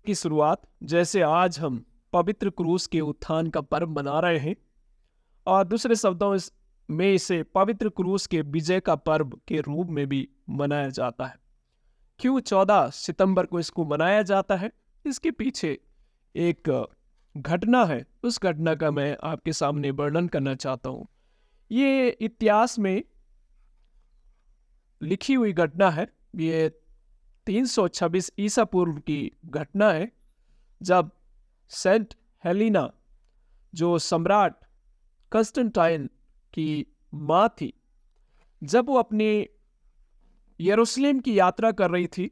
की शुरुआत, जैसे आज हम पवित्र क्रूस के उत्थान का पर्व मना रहे हैं, और दूसरे शब्दों में इसे पवित्र क्रूस के विजय का पर्व के रूप में भी मनाया जाता है। क्यों 14 सितंबर को इसको मनाया जाता है? इसके पीछे एक घटना है। उस घटना का मैं आपके सामने वर्णन करना चाहता हूँ। ये इतिहास में लिखी हुई घटना है। ये 326 ईसा पूर्व की घटना है, जब सेंट हेलिना, जो सम्राट कंस्टेंटाइन की माँ थी, जब वो अपनी यरूशलेम की यात्रा कर रही थी,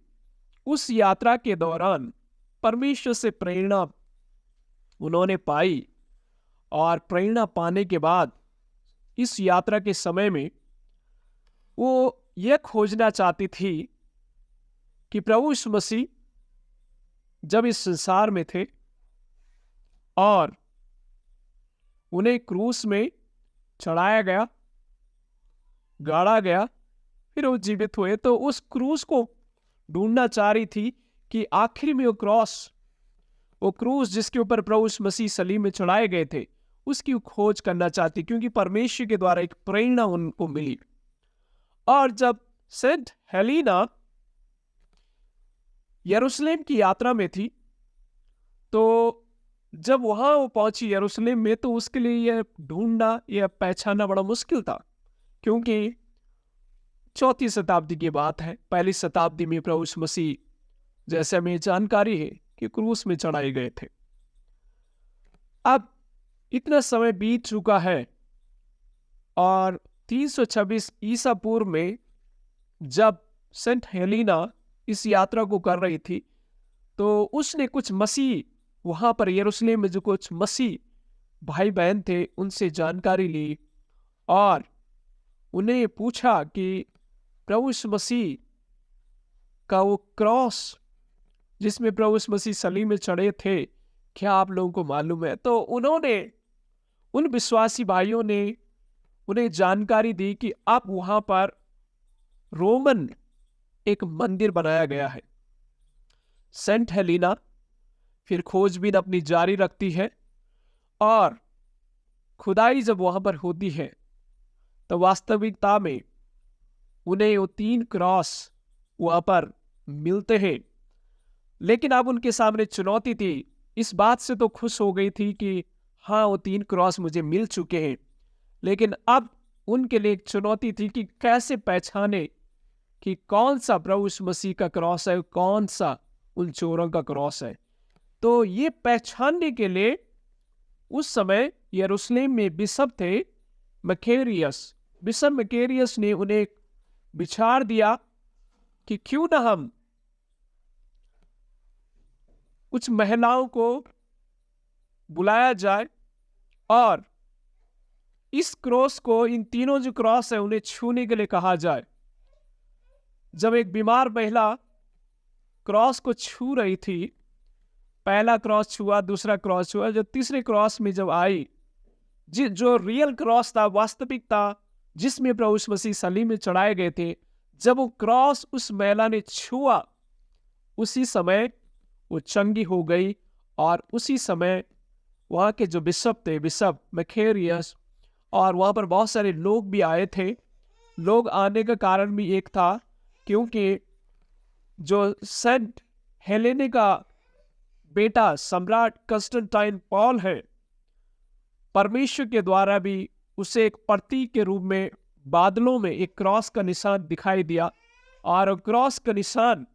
उस यात्रा के दौरान परमेश्वर से प्रेरणा उन्होंने पाई, और प्रेरणा पाने के बाद इस यात्रा के समय में वो यह खोजना चाहती थी कि प्रभु यीशु मसीह जब इस संसार में थे और उन्हें क्रूस में चढ़ाया गया, गाड़ा गया, फिर वो जीवित हुए, तो उस क्रूस को ढूंढना चाह रही थी कि आखिर में वो क्रूस जिसके ऊपर प्रभु यीशु मसीह सलीब में चढ़ाए गए थे, उसकी खोज करना चाहती, क्योंकि परमेश्वर के द्वारा एक प्रेरणा उनको मिली। और जब सेंट हेलिना यरूशलेम की यात्रा में थी, तो जब वहां वो पहुंची यरूशलेम में, तो उसके लिए यह ढूंढना, यह पहचानना बड़ा मुश्किल था, क्योंकि 4वीं शताब्दी की बात है। पहली शताब्दी में प्रभु यीशु मसीह, जैसे हमें जानकारी है, कि क्रूस में चढ़ाए गए थे। अब इतना समय बीत चुका है, और 326 ईसा पूर्व में जब सेंट हेलिना इस यात्रा को कर रही थी, तो उसने कुछ मसीह, वहां पर यरूशलेम में जो कुछ मसीह भाई बहन थे, उनसे जानकारी ली और उन्हें पूछा कि प्रभु यीशु मसीह का वो क्रॉस जिसमें प्रभु यीशु मसीह सलीब में चढ़े थे, क्या आप लोगों को मालूम है? तो उन्होंने, उन विश्वासी भाइयों ने उन्हें जानकारी दी कि अब वहां पर रोमन एक मंदिर बनाया गया है। सेंट हेलिना फिर खोजबीन अपनी जारी रखती है, और खुदाई जब वहां पर होती है, तो वास्तविकता में उन्हें वो 3 क्रॉस वहां पर मिलते हैं। लेकिन अब उनके सामने चुनौती थी। इस बात से तो खुश हो गई थी कि हाँ, वो 3 क्रॉस मुझे मिल चुके हैं, लेकिन अब उनके लिए एक चुनौती थी कि कैसे पहचाने कि कौन सा प्रभु यीशु मसीह का क्रॉस है, कौन सा उन चोरों का क्रॉस है। तो ये पहचानने के लिए उस समय यरूशलेम में बिशप थे मकेरियस। बिशप मकेरियस ने उन्हें विचार दिया कि क्यों ना हम कुछ महिलाओं को बुलाया जाए और इस क्रॉस को, इन तीनों जो क्रॉस है, उन्हें छूने के लिए कहा जाए। जब एक बीमार महिला क्रॉस को छू रही थी, पहला क्रॉस छुआ, दूसरा क्रॉस छुआ, जो तीसरे क्रॉस में जब आई, जो रियल क्रॉस था, वास्तविक था, जिसमें प्रभु यीशु मसीह सलीब में चढ़ाए गए थे, जब वो क्रॉस उस महिला ने छुआ, उसी समय वो चंगी हो गई। और उसी समय वहां के जो बिशप थे, बिशप मकेरियस, और वहां पर बहुत सारे लोग भी आए थे। लोग आने का कारण भी एक था, क्योंकि जो सेंट हेलेने का बेटा सम्राट कंस्टेंटाइन पॉल है, परमेश्वर के द्वारा भी उसे एक प्रतीक के रूप में बादलों में एक क्रॉस का निशान दिखाई दिया, और क्रॉस का निशान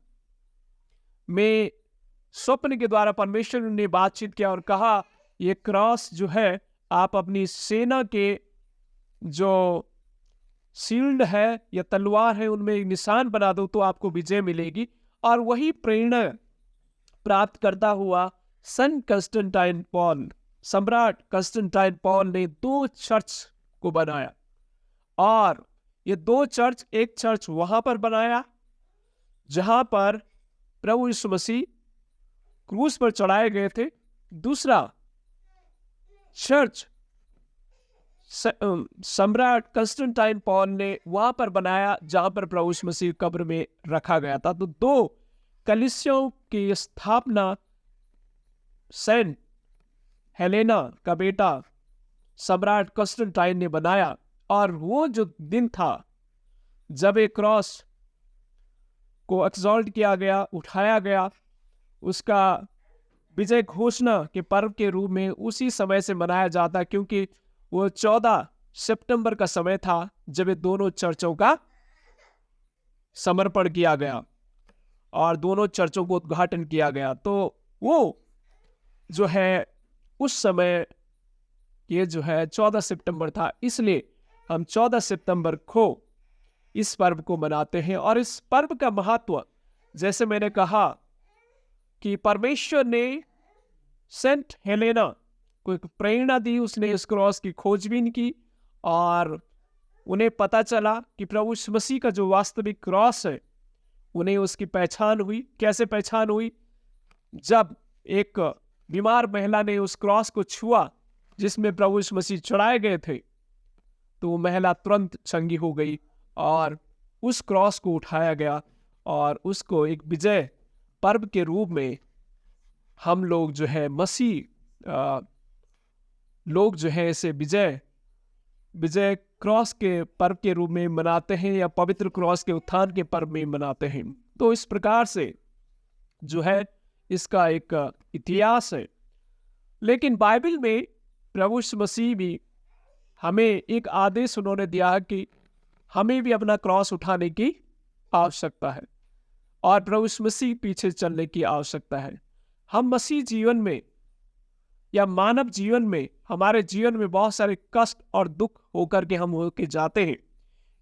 में स्वप्न के द्वारा परमेश्वर ने बातचीत किया और कहा, ये क्रॉस जो है, आप अपनी सेना के जो शील्ड है या तलवार है, उनमें एक निशान बना दो, तो आपको विजय मिलेगी। और वही प्रेरणा प्राप्त करता हुआ सन कंस्टेंटाइन पॉल, सम्राट कंस्टेंटाइन पॉल ने 2 चर्च को बनाया। और ये 2 चर्च, एक चर्च वहां पर बनाया जहां पर प्रभु यीशु मसीह क्रूस पर चढ़ाए गए थे। दूसरा चर्च सम्राट कंस्टेंटाइन पॉल ने वहां पर बनाया जहां पर प्रभु यीशु मसीह कब्र में रखा गया था। तो 2 कलीसियाओं की स्थापना सेंट हेलेना का बेटा सम्राट कॉन्स्टेंटाइन ने बनाया। और वो जो दिन था जब एक क्रॉस को एक्सॉल्ट किया गया, उठाया गया, उसका विजय घोषणा के पर्व के रूप में उसी समय से मनाया जाता, क्योंकि वो 14 सितंबर का समय था जब ये दोनों चर्चों का समर्पण किया गया और दोनों चर्चों को उद्घाटन किया गया। तो वो जो है उस समय ये जो है 14 सितंबर था, इसलिए हम 14 सितंबर को इस पर्व को मनाते हैं। और इस पर्व का महत्व, जैसे मैंने कहा कि परमेश्वर ने सेंट हेलेना को एक प्रेरणा दी, उसने इस क्रॉस की खोजबीन की और उन्हें पता चला कि प्रभु यीशु मसीह का जो वास्तविक क्रॉस है, उन्हें उसकी पहचान हुई। कैसे पहचान हुई? जब एक बीमार महिला ने उस क्रॉस को छुआ जिसमें प्रभु यीशु मसीह चढ़ाए गए थे, तो वो महिला तुरंत चंगी हो गई और उस क्रॉस को उठाया गया और उसको एक विजय पर्व के रूप में हम लोग जो है मसीह लोग जो है इसे विजय क्रॉस के पर्व के रूप में मनाते हैं या पवित्र क्रॉस के उत्थान के पर्व में मनाते हैं। तो इस प्रकार से जो है इसका एक इतिहास है। लेकिन बाइबल में प्रभु यीशु मसीह भी हमें एक आदेश उन्होंने दिया कि हमें भी अपना क्रॉस उठाने की आवश्यकता है और प्रभु यीशु मसीह पीछे चलने की आवश्यकता है। हम मसीह जीवन में या मानव जीवन में, हमारे जीवन में बहुत सारे कष्ट और दुख होकर के हम होके जाते हैं।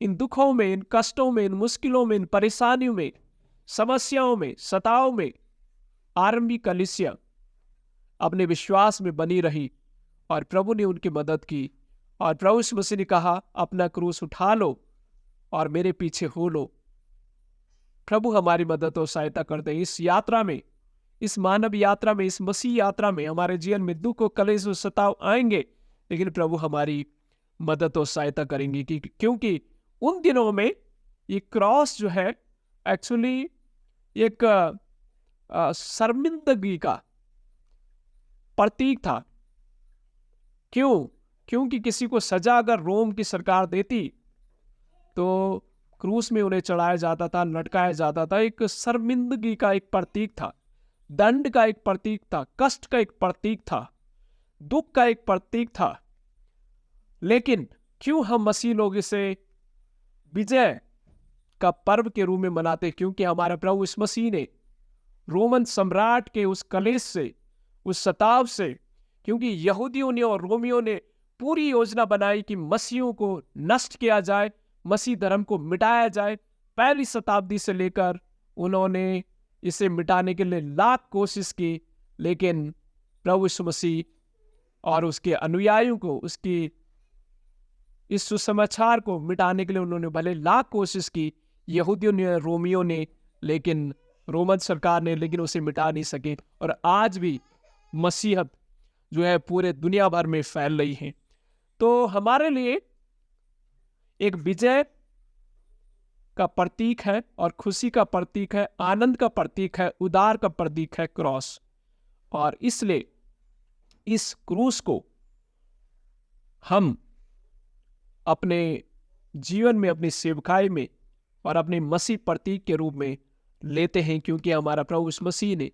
इन दुखों में, इन कष्टों में, इन मुश्किलों में, इन परेशानियों में, समस्याओं में, सताव में आरंभिक कलीसिया अपने विश्वास में बनी रही और प्रभु ने उनकी मदद की और प्रभु यीशु मसीह ने कहा अपना क्रूस उठा लो और मेरे पीछे हो लो। प्रभु हमारी मदद और सहायता करते हैं। इस यात्रा में, इस मानव यात्रा में, इस मसीह यात्रा में हमारे जीवन में दुख और कलेश और सताव आएंगे, लेकिन प्रभु हमारी मदद और सहायता करेंगे क्योंकि उन दिनों में ये क्रॉस जो है एक्चुअली एक शर्मिंदगी का प्रतीक था। क्यों? क्योंकि किसी को सजा अगर रोम की सरकार देती तो क्रूस में उन्हें चढ़ाया जाता था, लटकाया जाता था। एक शर्मिंदगी का एक प्रतीक था, दंड का एक प्रतीक था, कष्ट का एक प्रतीक था, दुख का एक प्रतीक था। लेकिन क्यों हम मसीह लोग इसे विजय का पर्व के रूप में मनाते? क्योंकि हमारा प्रभु इस मसीह ने रोमन सम्राट के उस कलेश से, उस सताव से, क्योंकि यहूदियों ने और रोमियों ने पूरी योजना बनाई कि मसीहों को नष्ट किया जाए, मसीह धर्म को मिटाया जाए। पहली शताब्दी से लेकर उन्होंने इसे मिटाने के लिए लाख कोशिश की, लेकिन प्रभु यीशु मसीह और उसके अनुयायियों को, उसकी इस सुसमाचार को मिटाने के लिए उन्होंने भले लाख कोशिश की, यहूदियों ने, रोमियों ने, लेकिन रोमन सरकार ने, लेकिन उसे मिटा नहीं सके। और आज भी मसीहत जो है पूरे दुनिया भर में फैल रही है। तो हमारे लिए एक विजय का प्रतीक है और खुशी का प्रतीक है, आनंद का प्रतीक है, उद्धार का प्रतीक है क्रॉस। और इसलिए इस क्रूस को हम अपने जीवन में, अपनी सेवकाई में और अपने मसीह प्रतीक के रूप में लेते हैं, क्योंकि हमारा प्रभु इस मसीह ने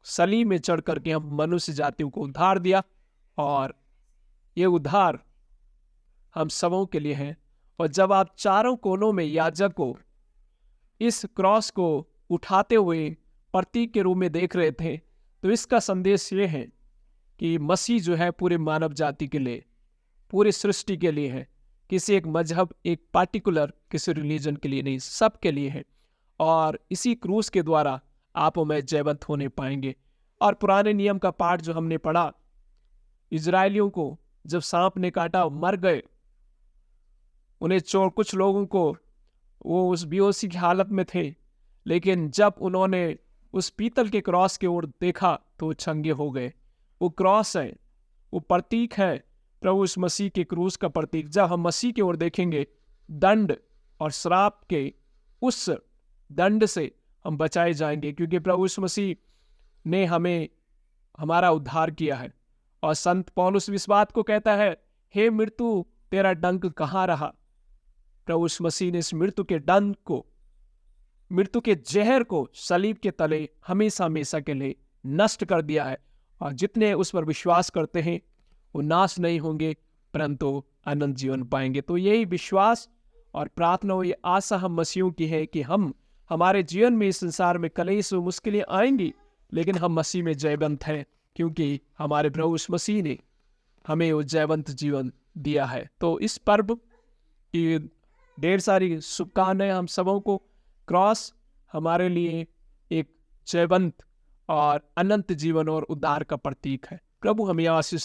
सलीब में चढ़ करके हम मनुष्य जातियों को उद्धार दिया और ये उद्धार हम सबों के लिए है। और जब आप चारों कोनों में याजक को इस क्रॉस को उठाते हुए प्रतीक के रूप में देख रहे थे, तो इसका संदेश ये है कि मसीह जो है पूरे मानव जाति के लिए, पूरी सृष्टि के लिए है। किसी एक मजहब, एक पार्टिकुलर किसी रिलीजन के लिए नहीं, सब के लिए है। और इसी क्रूस के द्वारा आप और मैं जयवंत होने पाएंगे। और पुराने नियम का पाठ जो हमने पढ़ा, इजरायलियों को जब सांप ने काटा मर गए, उन्हें कुछ लोगों को वो उस बेहोशी की हालत में थे, लेकिन जब उन्होंने उस पीतल के क्रॉस की ओर देखा तो वो चंगे हो गए। वो क्रॉस है, वो प्रतीक है प्रभु इस मसीह के क्रूस का प्रतीक। जब हम मसीह की ओर देखेंगे, दंड और श्राप के उस दंड से हम बचाए जाएंगे, क्योंकि प्रभु इस मसीह ने हमें हमारा उद्धार किया है। और संत पौलुस इस बात को कहता है, हे मृत्यु तेरा डंक कहाँ रहा। प्रभु यीशु मसीह ने इस मृत्यु के डंक को, मृत्यु के जहर को सलीब के तले हमेशा हमेशा के लिए नष्ट कर दिया है। और जितने उस पर विश्वास करते हैं वो नाश नहीं होंगे परंतु अनंत जीवन पाएंगे। तो यही विश्वास और प्रार्थना और ये आशा हम मसीहों की है कि हम हमारे जीवन में इस संसार में कलेश और मुश्किलें आएंगी, लेकिन हम मसीह में जयवंत हैं, क्योंकि हमारे प्रभु यीशु मसीह ने हमें वो जयवंत जीवन दिया है। तो इस पर्व की ढेर सारी शुभकामनाएं हम सबों को। क्रॉस हमारे लिए एक जयवंत और अनंत जीवन और उद्धार का प्रतीक है। प्रभु हमें आशीष